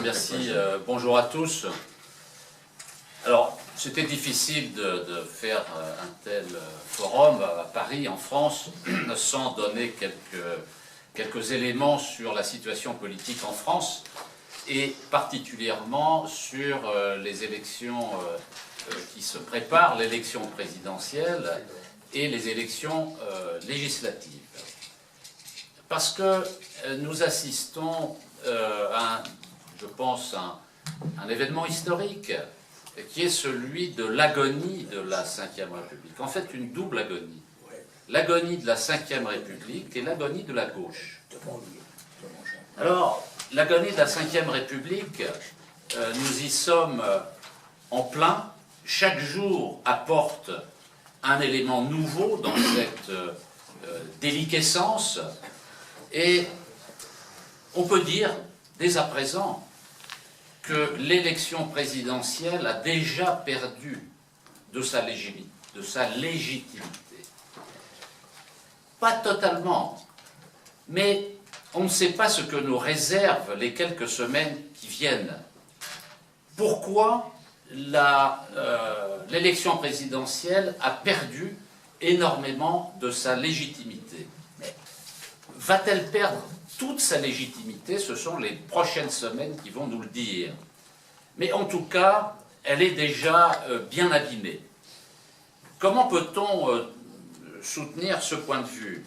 Merci. Bonjour à tous. Alors, c'était difficile de faire un tel forum à Paris, en France, sans donner quelques éléments sur la situation politique en France, et particulièrement sur les élections qui se préparent, l'élection présidentielle et les élections législatives. Parce que nous assistons à, je pense, un événement historique qui est celui de l'agonie de la Ve République. En fait, une double agonie. L'agonie de la Ve République et l'agonie de la gauche. Alors, l'agonie de la Ve République, nous y sommes en plein. Chaque jour apporte un élément nouveau dans cette déliquescence. Et on peut dire, dès à présent, que l'élection présidentielle a déjà perdu de sa légitimité. Pas totalement, mais on ne sait pas ce que nous réservent les quelques semaines qui viennent. Pourquoi l'élection présidentielle a perdu énormément de sa légitimité? Va-t-elle perdre toute sa légitimité? Ce sont les prochaines semaines qui vont nous le dire. Mais en tout cas, elle est déjà bien abîmée. Comment peut-on soutenir ce point de vue?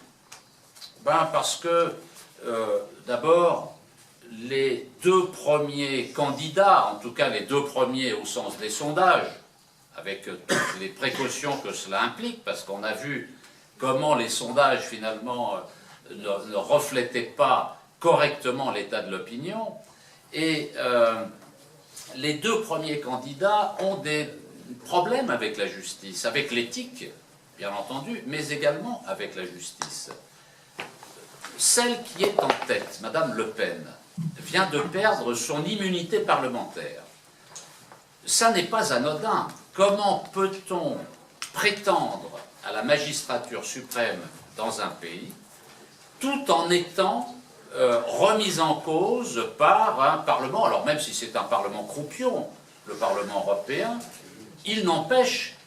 Parce que, d'abord, les deux premiers candidats, en tout cas les deux premiers au sens des sondages, avec toutes les précautions que cela implique, parce qu'on a vu comment les sondages, finalement, ne reflétait pas correctement l'état de l'opinion, et les deux premiers candidats ont des problèmes avec la justice, avec l'éthique, bien entendu, mais également avec la justice. Celle qui est en tête, Madame Le Pen, vient de perdre son immunité parlementaire. Ça n'est pas anodin. Comment peut-on prétendre à la magistrature suprême dans un pays tout en étant remise en cause par un Parlement, alors même si c'est un Parlement croupion, le Parlement européen, il n'empêche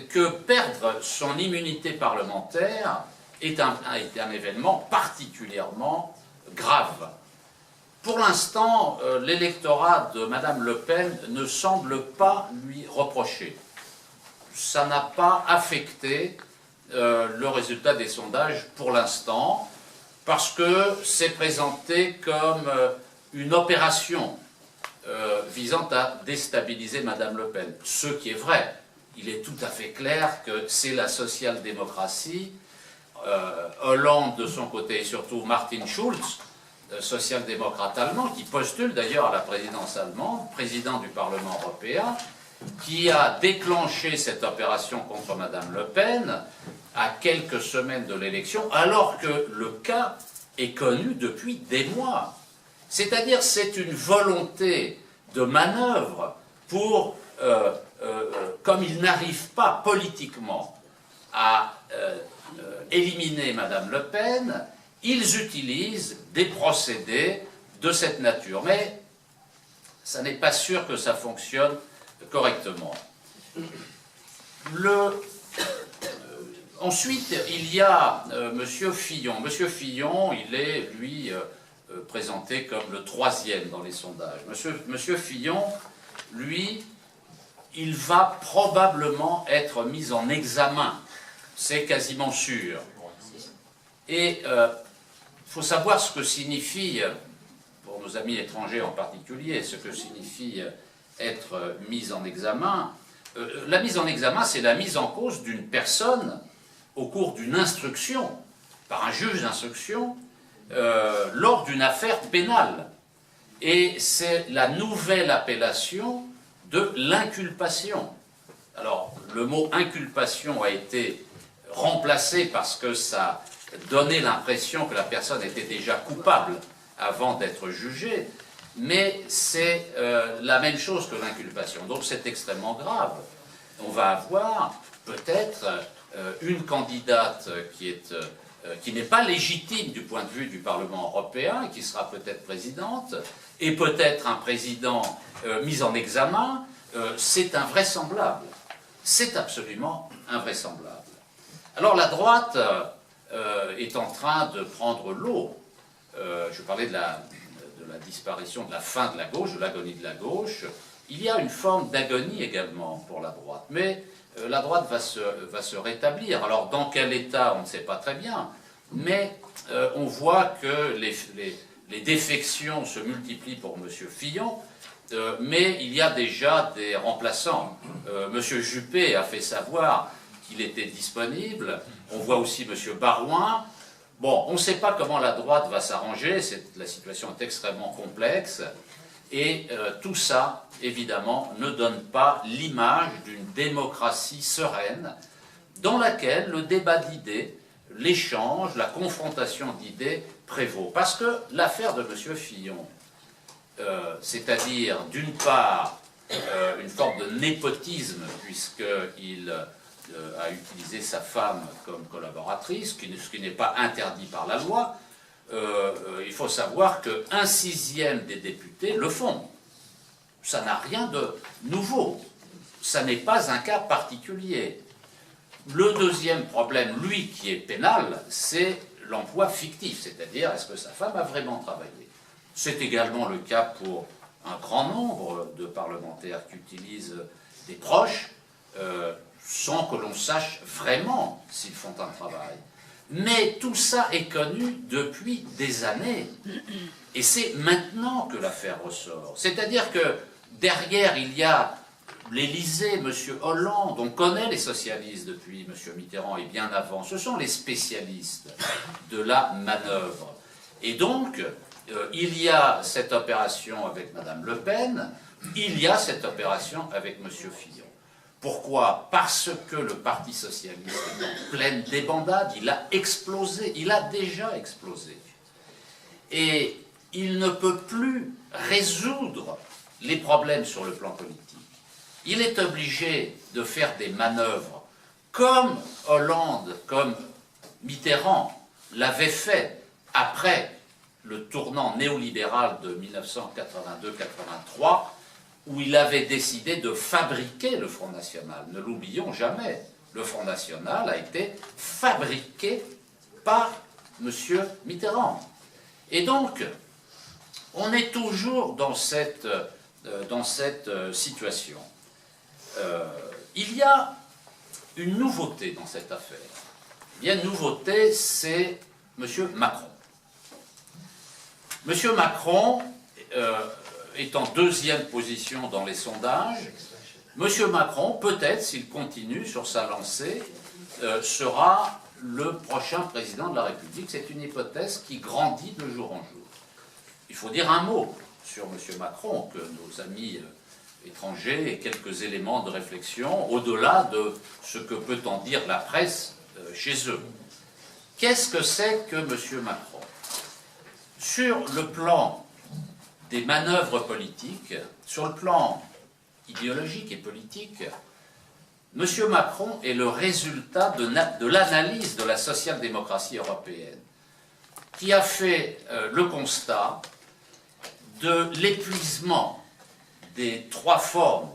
que perdre son immunité parlementaire est un événement particulièrement grave. Pour l'instant, l'électorat de Madame Le Pen ne semble pas lui reprocher. Ça n'a pas affecté le résultat des sondages pour l'instant, parce que c'est présenté comme une opération visant à déstabiliser Madame Le Pen. Ce qui est vrai, il est tout à fait clair que c'est la social-démocratie, Hollande de son côté et surtout Martin Schulz, social-démocrate allemand, qui postule d'ailleurs à la présidence allemande, président du Parlement européen, qui a déclenché cette opération contre Madame Le Pen à quelques semaines de l'élection, alors que le cas est connu depuis des mois. C'est-à-dire c'est une volonté de manœuvre pour, comme ils n'arrivent pas politiquement à éliminer Madame Le Pen, ils utilisent des procédés de cette nature. Mais ça n'est pas sûr que ça fonctionne correctement. Ensuite, il y a Monsieur Fillon. Monsieur Fillon, il est, lui, présenté comme le troisième dans les sondages. Monsieur Fillon, lui, il va probablement être mis en examen. C'est quasiment sûr. Et il faut savoir ce que signifie, pour nos amis étrangers en particulier, ce que signifie être mis en examen. La mise en examen, c'est la mise en cause d'une personne au cours d'une instruction, par un juge d'instruction, lors d'une affaire pénale. Et c'est la nouvelle appellation de l'inculpation. Alors, le mot inculpation a été remplacé parce que ça donnait l'impression que la personne était déjà coupable avant d'être jugée, mais c'est la même chose que l'inculpation. Donc c'est extrêmement grave. On va avoir peut-être une candidate qui est qui n'est pas légitime du point de vue du Parlement européen, et qui sera peut-être présidente, et peut-être un président mis en examen, c'est invraisemblable. C'est absolument invraisemblable. Alors la droite est en train de prendre l'eau. Je parlais de la disparition, de la fin de la gauche, de l'agonie de la gauche. Il y a une forme d'agonie également pour la droite. Mais la droite va se rétablir. Alors dans quel état, on ne sait pas très bien. Mais on voit que les défections se multiplient pour M. Fillon. Mais il y a déjà des remplaçants. M. Juppé a fait savoir qu'il était disponible. On voit aussi M. Barouin. Bon, on ne sait pas comment la droite va s'arranger. La situation est extrêmement complexe. Et tout ça, évidemment, ne donne pas l'image d'une démocratie sereine dans laquelle le débat d'idées, l'échange, la confrontation d'idées prévaut. Parce que l'affaire de M. Fillon, c'est-à-dire d'une part une forme de népotisme puisqu'il a utilisé sa femme comme collaboratrice, ce qui n'est pas interdit par la loi, il faut savoir qu'un sixième des députés le font. Ça n'a rien de nouveau. Ça n'est pas un cas particulier. Le deuxième problème, lui, qui est pénal, c'est l'emploi fictif, c'est-à-dire est-ce que sa femme a vraiment travaillé. C'est également le cas pour un grand nombre de parlementaires qui utilisent des proches sans que l'on sache vraiment s'ils font un travail. Mais tout ça est connu depuis des années. Et c'est maintenant que l'affaire ressort. C'est-à-dire que derrière, il y a l'Élysée, M. Hollande, on connaît les socialistes depuis M. Mitterrand et bien avant. Ce sont les spécialistes de la manœuvre. Et donc, il y a cette opération avec Mme Le Pen, il y a cette opération avec M. Fillon. Pourquoi? Parce que le Parti socialiste est en pleine débandade, il a explosé, il a déjà explosé. Et il ne peut plus résoudre les problèmes sur le plan politique. Il est obligé de faire des manœuvres comme Hollande, comme Mitterrand l'avait fait après le tournant néolibéral de 1982-83, où il avait décidé de fabriquer le Front National. Ne l'oublions jamais, le Front National a été fabriqué par M. Mitterrand. Et donc, on est toujours dans cette situation. Il y a une nouveauté dans cette affaire. Il y a une nouveauté, c'est M. Macron. M. Macron est en deuxième position dans les sondages. M. Macron, peut-être, s'il continue sur sa lancée, sera le prochain président de la République. C'est une hypothèse qui grandit de jour en jour. Il faut dire un mot sur M. Macron, que nos amis étrangers aient quelques éléments de réflexion, au-delà de ce que peut en dire la presse chez eux. Qu'est-ce que c'est que M. Macron? Sur le plan des manœuvres politiques, sur le plan idéologique et politique, M. Macron est le résultat de l'analyse de la social-démocratie européenne, qui a fait le constat de l'épuisement des trois formes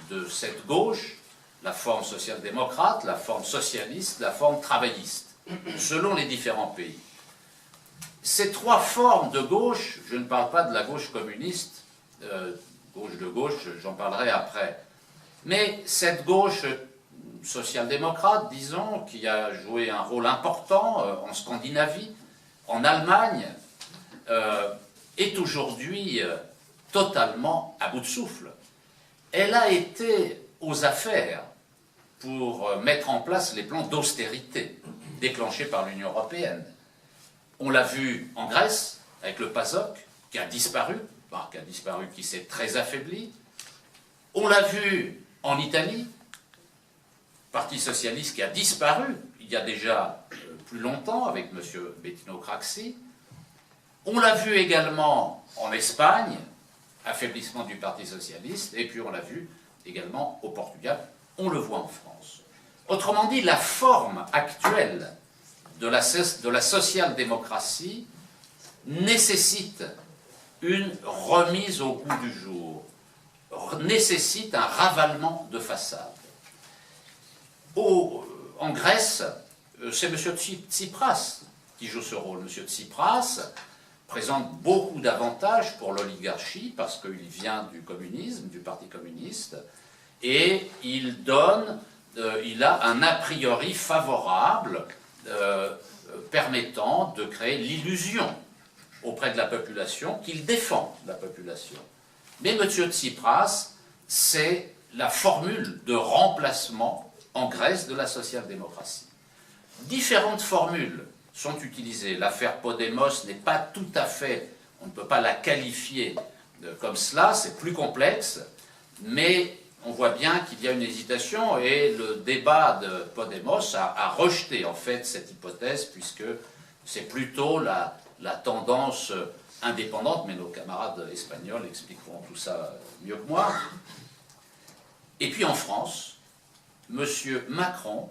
de cette gauche, la forme social-démocrate, la forme socialiste, la forme travailliste, selon les différents pays. Ces trois formes de gauche, je ne parle pas de la gauche communiste, gauche de gauche, j'en parlerai après, mais cette gauche social-démocrate, disons, qui a joué un rôle important en Scandinavie, en Allemagne, est aujourd'hui totalement à bout de souffle. Elle a été aux affaires pour mettre en place les plans d'austérité déclenchés par l'Union européenne. On l'a vu en Grèce, avec le PASOK, qui a disparu, qui s'est très affaibli. On l'a vu en Italie, Parti socialiste qui a disparu, il y a déjà plus longtemps, avec M. Bettino Craxi. On l'a vu également en Espagne, affaiblissement du Parti socialiste, et puis on l'a vu également au Portugal, on le voit en France. Autrement dit, la forme actuelle de la social-démocratie nécessite une remise au goût du jour, nécessite un ravalement de façade. En Grèce, c'est M. Tsipras qui joue ce rôle. M. Tsipras présente beaucoup d'avantages pour l'oligarchie parce qu'il vient du communisme, du Parti communiste, et il a un a priori favorable permettant de créer l'illusion auprès de la population qu'il défend la population. Mais M. Tsipras, c'est la formule de remplacement en Grèce de la social-démocratie. Différentes formules sont utilisées. L'affaire Podemos n'est pas tout à fait, on ne peut pas la qualifier comme cela, c'est plus complexe, mais on voit bien qu'il y a une hésitation et le débat de Podemos a rejeté en fait cette hypothèse puisque c'est plutôt la tendance indépendante, mais nos camarades espagnols expliqueront tout ça mieux que moi. Et puis en France, M. Macron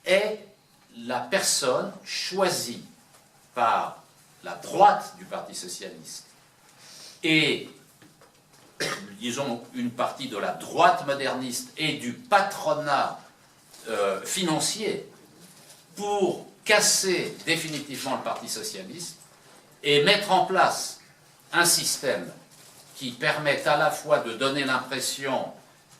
est la personne choisie par la droite du Parti socialiste et, disons, une partie de la droite moderniste et du patronat financier pour casser définitivement le Parti socialiste et mettre en place un système qui permette à la fois de donner l'impression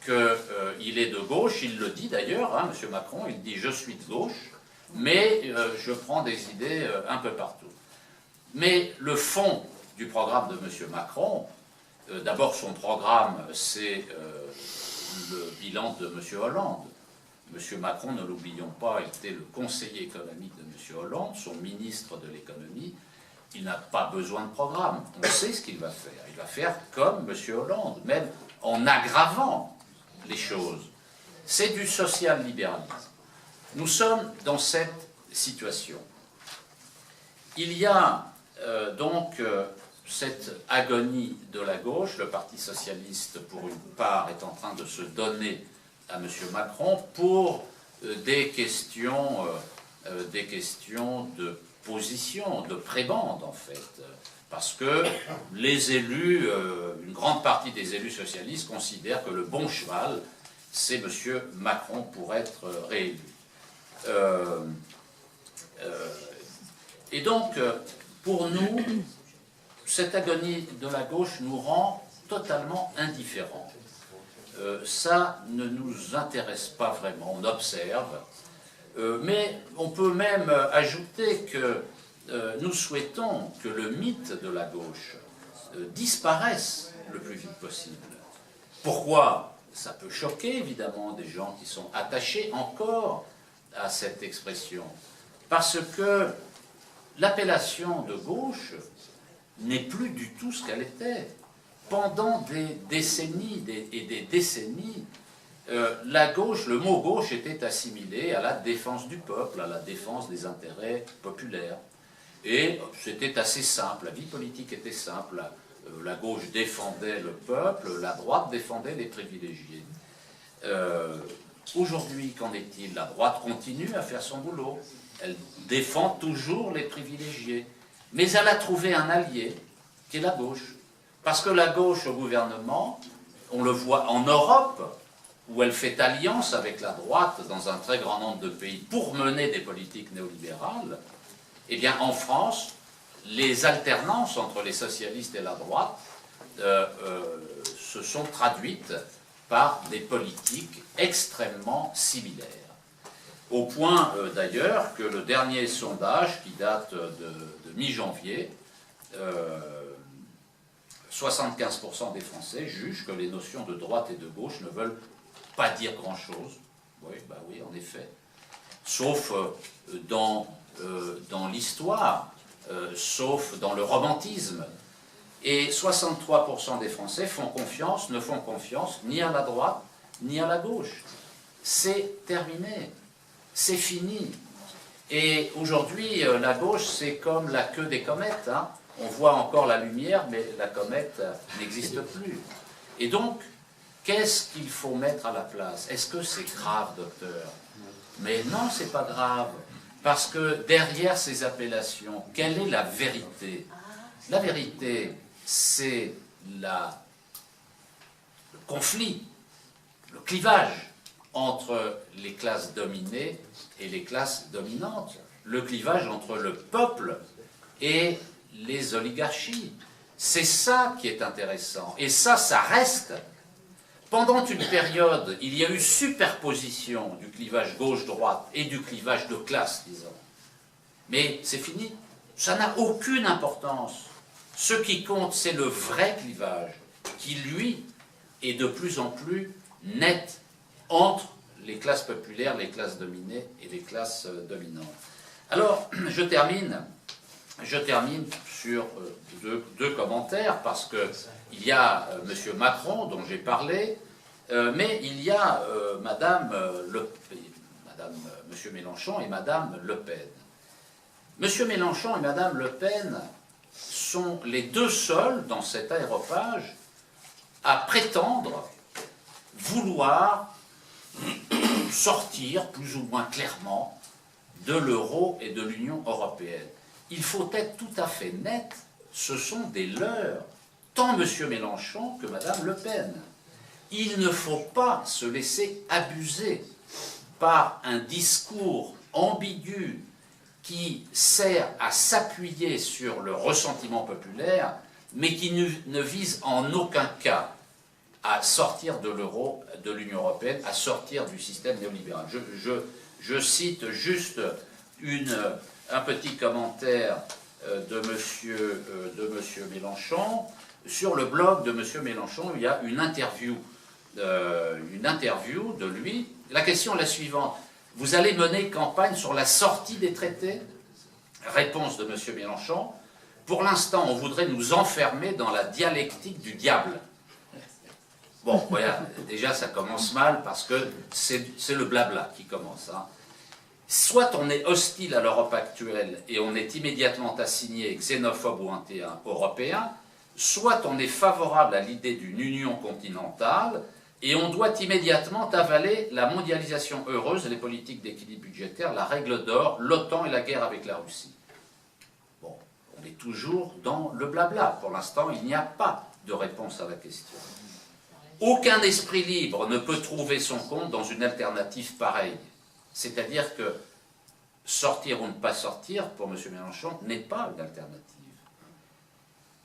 qu'il est de gauche, il le dit d'ailleurs, hein, M. Macron, il dit « je suis de gauche », mais je prends des idées un peu partout. Mais le fond du programme de M. Macron, d'abord son programme, c'est le bilan de M. Hollande. M. Macron, ne l'oublions pas, était le conseiller économique de M. Hollande, son ministre de l'économie. Il n'a pas besoin de programme. On sait ce qu'il va faire. Il va faire comme M. Hollande, même en aggravant les choses. C'est du social-libéralisme. Nous sommes dans cette situation. Il y a donc cette agonie de la gauche. Le Parti socialiste, pour une part, est en train de se donner à M. Macron pour des questions de position, de prébande en fait. Parce que les élus, une grande partie des élus socialistes considèrent que le bon cheval, c'est M. Macron pour être réélu. Et donc, pour nous, cette agonie de la gauche nous rend totalement indifférents. Ça ne nous intéresse pas vraiment, on observe. Mais on peut même ajouter que nous souhaitons que le mythe de la gauche disparaisse le plus vite possible. Pourquoi? Ça peut choquer évidemment des gens qui sont attachés encore à cette expression. Parce que l'appellation de gauche n'est plus du tout ce qu'elle était. Pendant des décennies et des décennies, la gauche, le mot gauche était assimilé à la défense du peuple, à la défense des intérêts populaires. Et c'était assez simple, la vie politique était simple. La gauche défendait le peuple, la droite défendait les privilégiés. Aujourd'hui, qu'en est-il? La droite continue à faire son boulot. Elle défend toujours les privilégiés. Mais elle a trouvé un allié, qui est la gauche. Parce que la gauche au gouvernement, on le voit en Europe, où elle fait alliance avec la droite dans un très grand nombre de pays pour mener des politiques néolibérales, eh bien en France, les alternances entre les socialistes et la droite se sont traduites par des politiques extrêmement similaires. Au point d'ailleurs que le dernier sondage qui date de mi-janvier, 75% des Français jugent que les notions de droite et de gauche ne veulent pas dire grand-chose. Oui, bah oui, en effet. Sauf dans l'histoire, sauf dans le romantisme. Et 63% des Français ne font confiance ni à la droite, ni à la gauche. C'est terminé. C'est fini. Et aujourd'hui, la gauche, c'est comme la queue des comètes. Hein. On voit encore la lumière, mais la comète n'existe plus. Et donc, qu'est-ce qu'il faut mettre à la place? Est-ce que c'est grave, docteur? Mais non, c'est pas grave. Parce que derrière ces appellations, quelle est la vérité? La vérité, c'est le conflit, le clivage entre les classes dominées et les classes dominantes, le clivage entre le peuple et les oligarchies. C'est ça qui est intéressant. Et ça reste. Pendant une période, il y a eu superposition du clivage gauche-droite et du clivage de classe, disons. Mais c'est fini. Ça n'a aucune importance. Ce qui compte, c'est le vrai clivage, qui, lui, est de plus en plus net entre les classes populaires, les classes dominées et les classes dominantes. Alors, je termine sur deux commentaires, parce qu'il y a M. Macron, dont j'ai parlé, mais il y a M. Mélenchon et Mme Le Pen. M. Mélenchon et Mme Le Pen sont les deux seuls dans cet aréopage à prétendre vouloir sortir plus ou moins clairement de l'euro et de l'Union européenne. Il faut être tout à fait net, ce sont des leurs, tant M. Mélenchon que Mme Le Pen. Il ne faut pas se laisser abuser par un discours ambigu qui sert à s'appuyer sur le ressentiment populaire, mais qui ne vise en aucun cas à sortir de l'euro, de l'Union européenne, à sortir du système néolibéral. Je cite juste un petit commentaire de monsieur Mélenchon. Sur le blog de M. Mélenchon, il y a une interview de lui. La question est la suivante. Vous allez mener campagne sur la sortie des traités? Réponse de M. Mélenchon. Pour l'instant, on voudrait nous enfermer dans la dialectique du diable. Bon, voilà, déjà ça commence mal parce que c'est le blabla qui commence. Hein. Soit on est hostile à l'Europe actuelle et on est immédiatement assigné xénophobe ou anti-européen, soit on est favorable à l'idée d'une union continentale et on doit immédiatement avaler la mondialisation heureuse, les politiques d'équilibre budgétaire, la règle d'or, l'OTAN et la guerre avec la Russie. Bon, on est toujours dans le blabla. Pour l'instant, il n'y a pas de réponse à la question. Aucun esprit libre ne peut trouver son compte dans une alternative pareille. C'est-à-dire que sortir ou ne pas sortir, pour M. Mélenchon, n'est pas une alternative.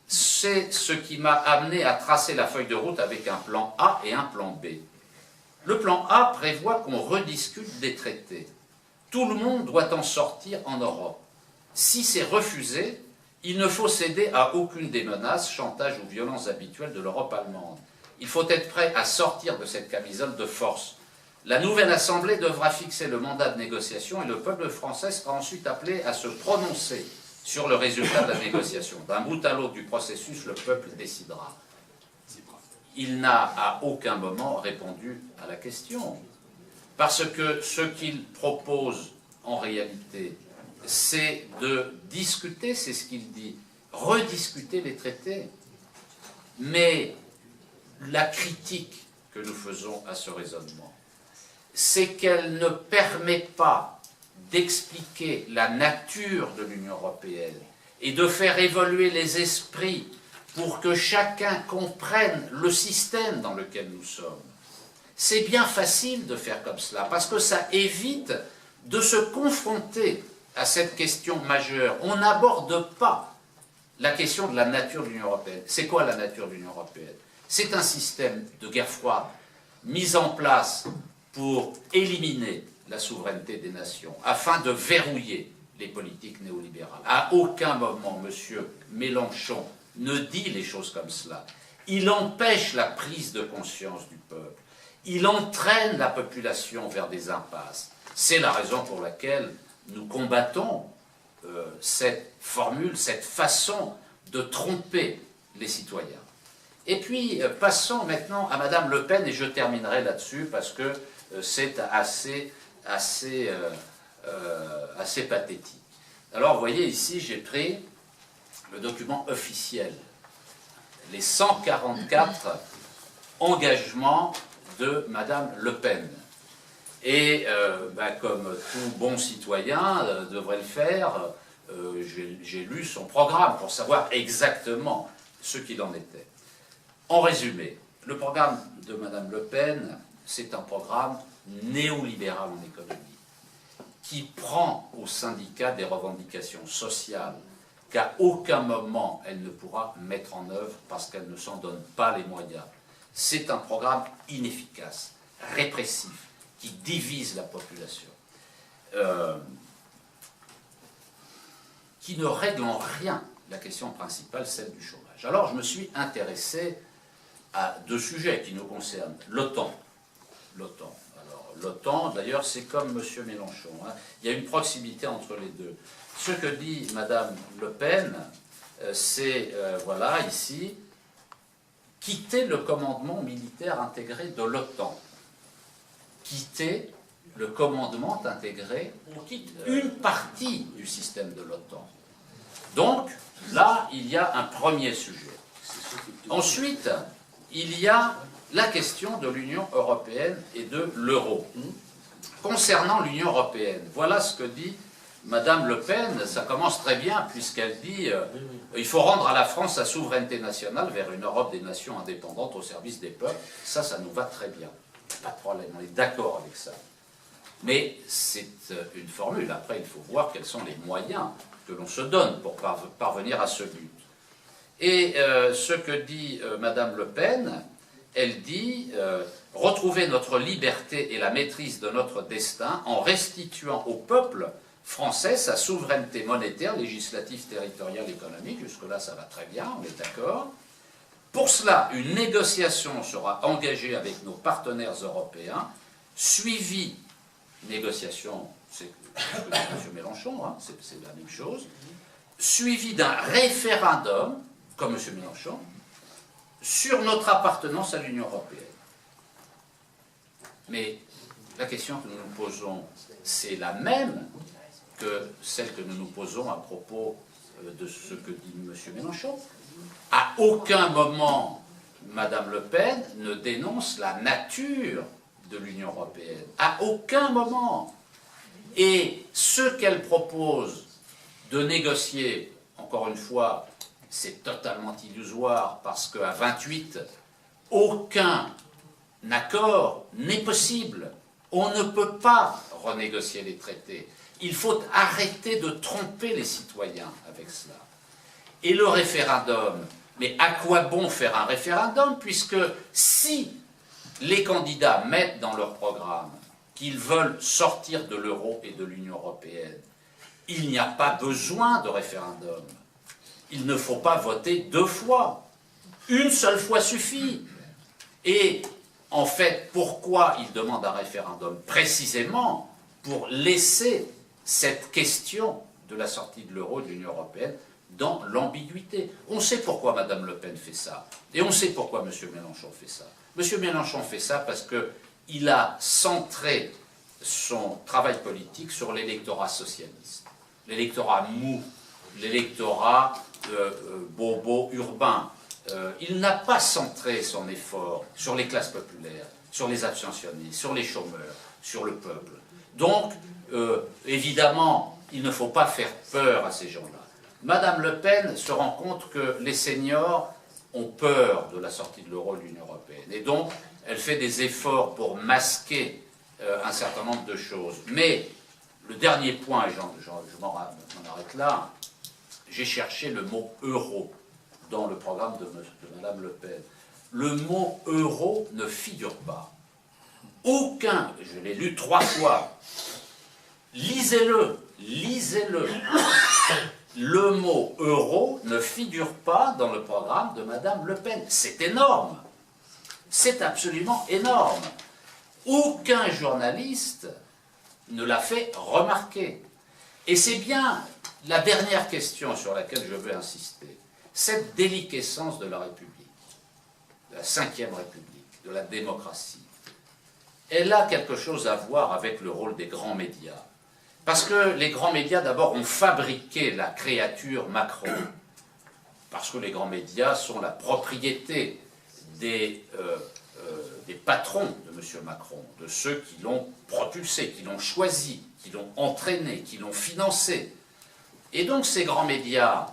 C'est ce qui m'a amené à tracer la feuille de route avec un plan A et un plan B. Le plan A prévoit qu'on rediscute des traités. Tout le monde doit en sortir en Europe. Si c'est refusé, il ne faut céder à aucune des menaces, chantages ou violences habituelles de l'Europe allemande. Il faut être prêt à sortir de cette camisole de force. La nouvelle Assemblée devra fixer le mandat de négociation et le peuple français sera ensuite appelé à se prononcer sur le résultat de la négociation. D'un bout à l'autre du processus, le peuple décidera. Il n'a à aucun moment répondu à la question. Parce que ce qu'il propose en réalité, c'est de discuter, c'est ce qu'il dit, rediscuter les traités. Mais la critique que nous faisons à ce raisonnement, c'est qu'elle ne permet pas d'expliquer la nature de l'Union européenne et de faire évoluer les esprits pour que chacun comprenne le système dans lequel nous sommes. C'est bien facile de faire comme cela, parce que ça évite de se confronter à cette question majeure. On n'aborde pas la question de la nature de l'Union européenne. C'est quoi la nature de l'Union européenne? C'est un système de guerre froide mis en place pour éliminer la souveraineté des nations, afin de verrouiller les politiques néolibérales. À aucun moment, M. Mélenchon ne dit les choses comme cela. Il empêche la prise de conscience du peuple. Il entraîne la population vers des impasses. C'est la raison pour laquelle nous combattons cette formule, cette façon de tromper les citoyens. Et puis, passons maintenant à Mme Le Pen, et je terminerai là-dessus, parce que c'est assez pathétique. Alors, vous voyez ici, j'ai pris le document officiel, les 144 engagements de Mme Le Pen. Et comme tout bon citoyen devrait le faire, j'ai lu son programme pour savoir exactement ce qu'il en était. En résumé, le programme de Mme Le Pen, c'est un programme néolibéral en économie, qui prend aux syndicats des revendications sociales qu'à aucun moment elle ne pourra mettre en œuvre parce qu'elle ne s'en donne pas les moyens. C'est un programme inefficace, répressif, qui divise la population, qui ne règle en rien la question principale, celle du chômage. Alors je me suis intéressé à deux sujets qui nous concernent. L'OTAN. Alors l'OTAN, d'ailleurs, c'est comme M. Mélenchon. Hein. Il y a une proximité entre les deux. Ce que dit Mme Le Pen, c'est, voilà, ici, quitter le commandement militaire intégré de l'OTAN. Quitter le commandement intégré, on quitte une partie du système de l'OTAN. Donc, là, il y a un premier sujet. Ensuite, il y a la question de l'Union européenne et de l'euro. Concernant l'Union européenne, voilà ce que dit Madame Le Pen. Ça commence très bien, puisqu'elle dit il faut rendre à la France sa souveraineté nationale vers une Europe des nations indépendantes au service des peuples. Ça nous va très bien. Pas de problème, on est d'accord avec ça. Mais c'est une formule. Après, il faut voir quels sont les moyens que l'on se donne pour parvenir à ce but. Et ce que dit Madame Le Pen, elle dit retrouver notre liberté et la maîtrise de notre destin en restituant au peuple français sa souveraineté monétaire, législative, territoriale, économique. Jusque-là, ça va très bien, on est d'accord. Pour cela, une négociation sera engagée avec nos partenaires européens, suivie, négociation, c'est M. Mélenchon, hein, c'est la même chose, suivie d'un référendum, comme M. Mélenchon, sur notre appartenance à l'Union européenne. Mais la question que nous nous posons, c'est la même que celle que nous nous posons à propos de ce que dit M. Mélenchon. À aucun moment, Mme Le Pen ne dénonce la nature de l'Union européenne. À aucun moment. Et ce qu'elle propose de négocier, encore une fois, c'est totalement illusoire, parce qu'à 28, aucun accord n'est possible. On ne peut pas renégocier les traités. Il faut arrêter de tromper les citoyens avec cela. Et le référendum, mais à quoi bon faire un référendum, puisque si les candidats mettent dans leur programme qu'ils veulent sortir de l'euro et de l'Union européenne, il n'y a pas besoin de référendum. Il ne faut pas voter deux fois. Une seule fois suffit. Et en fait, pourquoi ils demandent un référendum? Précisément pour laisser cette question de la sortie de l'euro et de l'Union européenne dans l'ambiguïté. On sait pourquoi Mme Le Pen fait ça. Et on sait pourquoi M. Mélenchon fait ça. M. Mélenchon fait ça parce qu'il a centré son travail politique sur l'électorat socialiste. L'électorat mou, l'électorat bobo urbain. Il n'a pas centré son effort sur les classes populaires, sur les abstentionnistes, sur les chômeurs, sur le peuple. Donc, évidemment, il ne faut pas faire peur à ces gens-là. Madame Le Pen se rend compte que les seniors ont peur de la sortie de l'euro et de l'Union européenne. Et donc, elle fait des efforts pour masquer un certain nombre de choses. Mais le dernier point, et je m'en arrête là, j'ai cherché le mot euro dans le programme de Mme Le Pen. Le mot euro ne figure pas. Aucun, je l'ai lu 3 fois, lisez-le, lisez-le. Le mot euro ne figure pas dans le programme de Mme Le Pen. C'est énorme. C'est absolument énorme. Aucun journaliste ne l'a fait remarquer. Et c'est bien la dernière question sur laquelle je veux insister. Cette déliquescence de la République, de la Ve République, de la démocratie, elle a quelque chose à voir avec le rôle des grands médias. Parce que les grands médias, d'abord, ont fabriqué la créature Macron. Parce que les grands médias sont la propriété des des patrons de M. Macron, de ceux qui l'ont propulsé, qui l'ont choisi, qui l'ont entraîné, qui l'ont financé. Et donc ces grands médias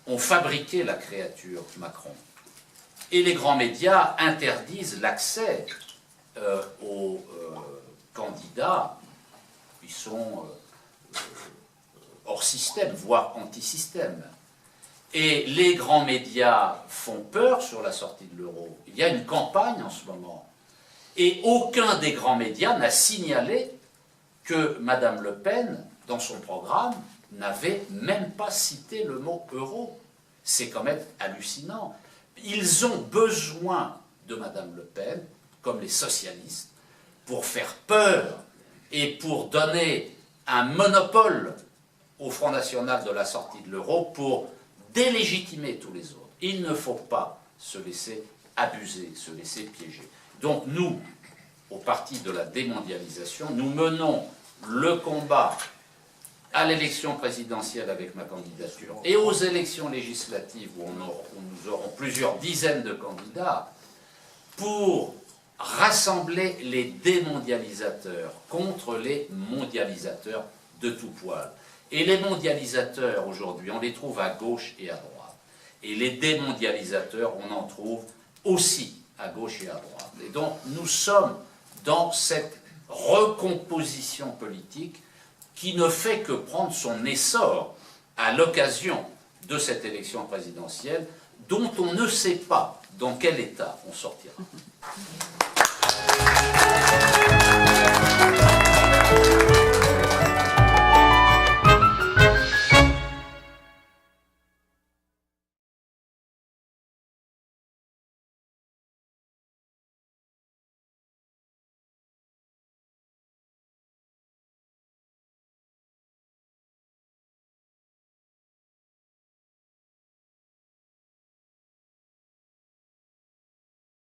ont fabriqué la créature Macron. Et les grands médias interdisent l'accès aux candidats qui sont hors système, voire anti-système. Et les grands médias font peur sur la sortie de l'euro. Il y a une campagne en ce moment. Et aucun des grands médias n'a signalé que Mme Le Pen, dans son programme, n'avait même pas cité le mot euro. C'est quand même hallucinant. Ils ont besoin de Mme Le Pen, comme les socialistes, pour faire peur et pour donner un monopole au Front National de la sortie de l'euro pour délégitimer tous les autres. Il ne faut pas se laisser abuser, se laisser piéger. Donc nous, au parti de la démondialisation, nous menons le combat à l'élection présidentielle avec ma candidature et aux élections législatives où nous aurons plusieurs dizaines de candidats pour rassembler les démondialisateurs contre les mondialisateurs de tout poil. Et les mondialisateurs, aujourd'hui, on les trouve à gauche et à droite. Et les démondialisateurs, on en trouve aussi à gauche et à droite. Et donc, nous sommes dans cette recomposition politique qui ne fait que prendre son essor à l'occasion de cette élection présidentielle, dont on ne sait pas dans quel état on sortira.